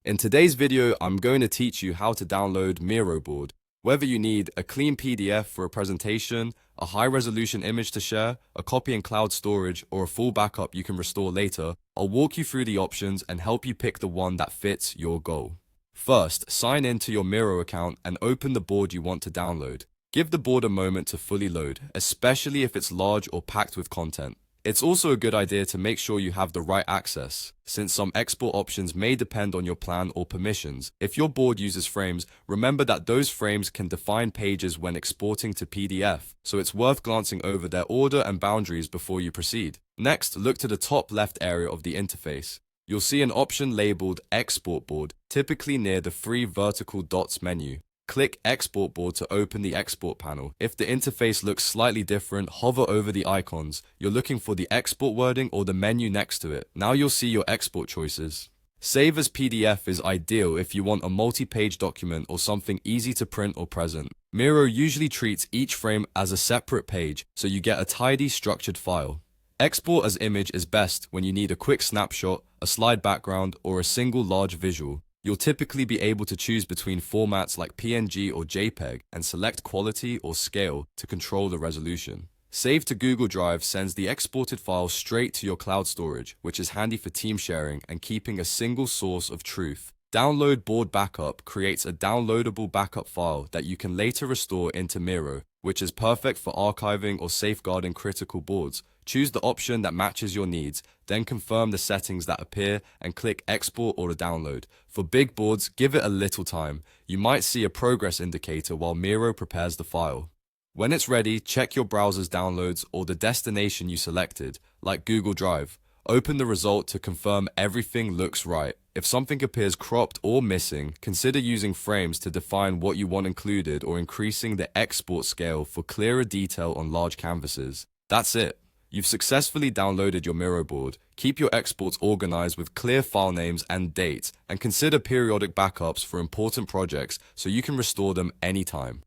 In today's video, I'm going to teach you how to download Miro board. Whether you need a clean PDF for a presentation, a high-resolution image to share, a copy in cloud storage, or a full backup you can restore later, I'll walk you through the options and help you pick the one that fits your goal. First, sign in to your Miro account and open the board you want to download. Give the board a moment to fully load, especially if it's large or packed with content. It's also a good idea to make sure you have the right access, since some export options may depend on your plan or permissions. If your board uses frames, remember that those frames can define pages when exporting to PDF, so it's worth glancing over their order and boundaries before you proceed. Next, look to the top left area of the interface. You'll see an option labeled Export Board, typically near the three vertical dots menu. Click Export Board to open the export panel. If the interface looks slightly different, hover over the icons. You're looking for the export wording or the menu next to it. Now you'll see your export choices. Save as PDF is ideal if you want a multi-page document or something easy to print or present. Miro usually treats each frame as a separate page, so you get a tidy, structured file. Export as image is best when you need a quick snapshot, a slide background, or a single large visual. You'll typically be able to choose between formats like PNG or JPEG and select quality or scale to control the resolution. Save to Google Drive sends the exported file straight to your cloud storage, which is handy for team sharing and keeping a single source of truth. Download Board Backup creates a downloadable backup file that you can later restore into Miro, which is perfect for archiving or safeguarding critical boards. Choose the option that matches your needs, then confirm the settings that appear and click Export or Download. For big boards, give it a little time. You might see a progress indicator while Miro prepares the file. When it's ready, check your browser's downloads or the destination you selected, like Google Drive. Open the result to confirm everything looks right. If something appears cropped or missing, consider using frames to define what you want included or increasing the export scale for clearer detail on large canvases. That's it. You've successfully downloaded your Miro board. Keep your exports organized with clear file names and dates, and consider periodic backups for important projects so you can restore them anytime.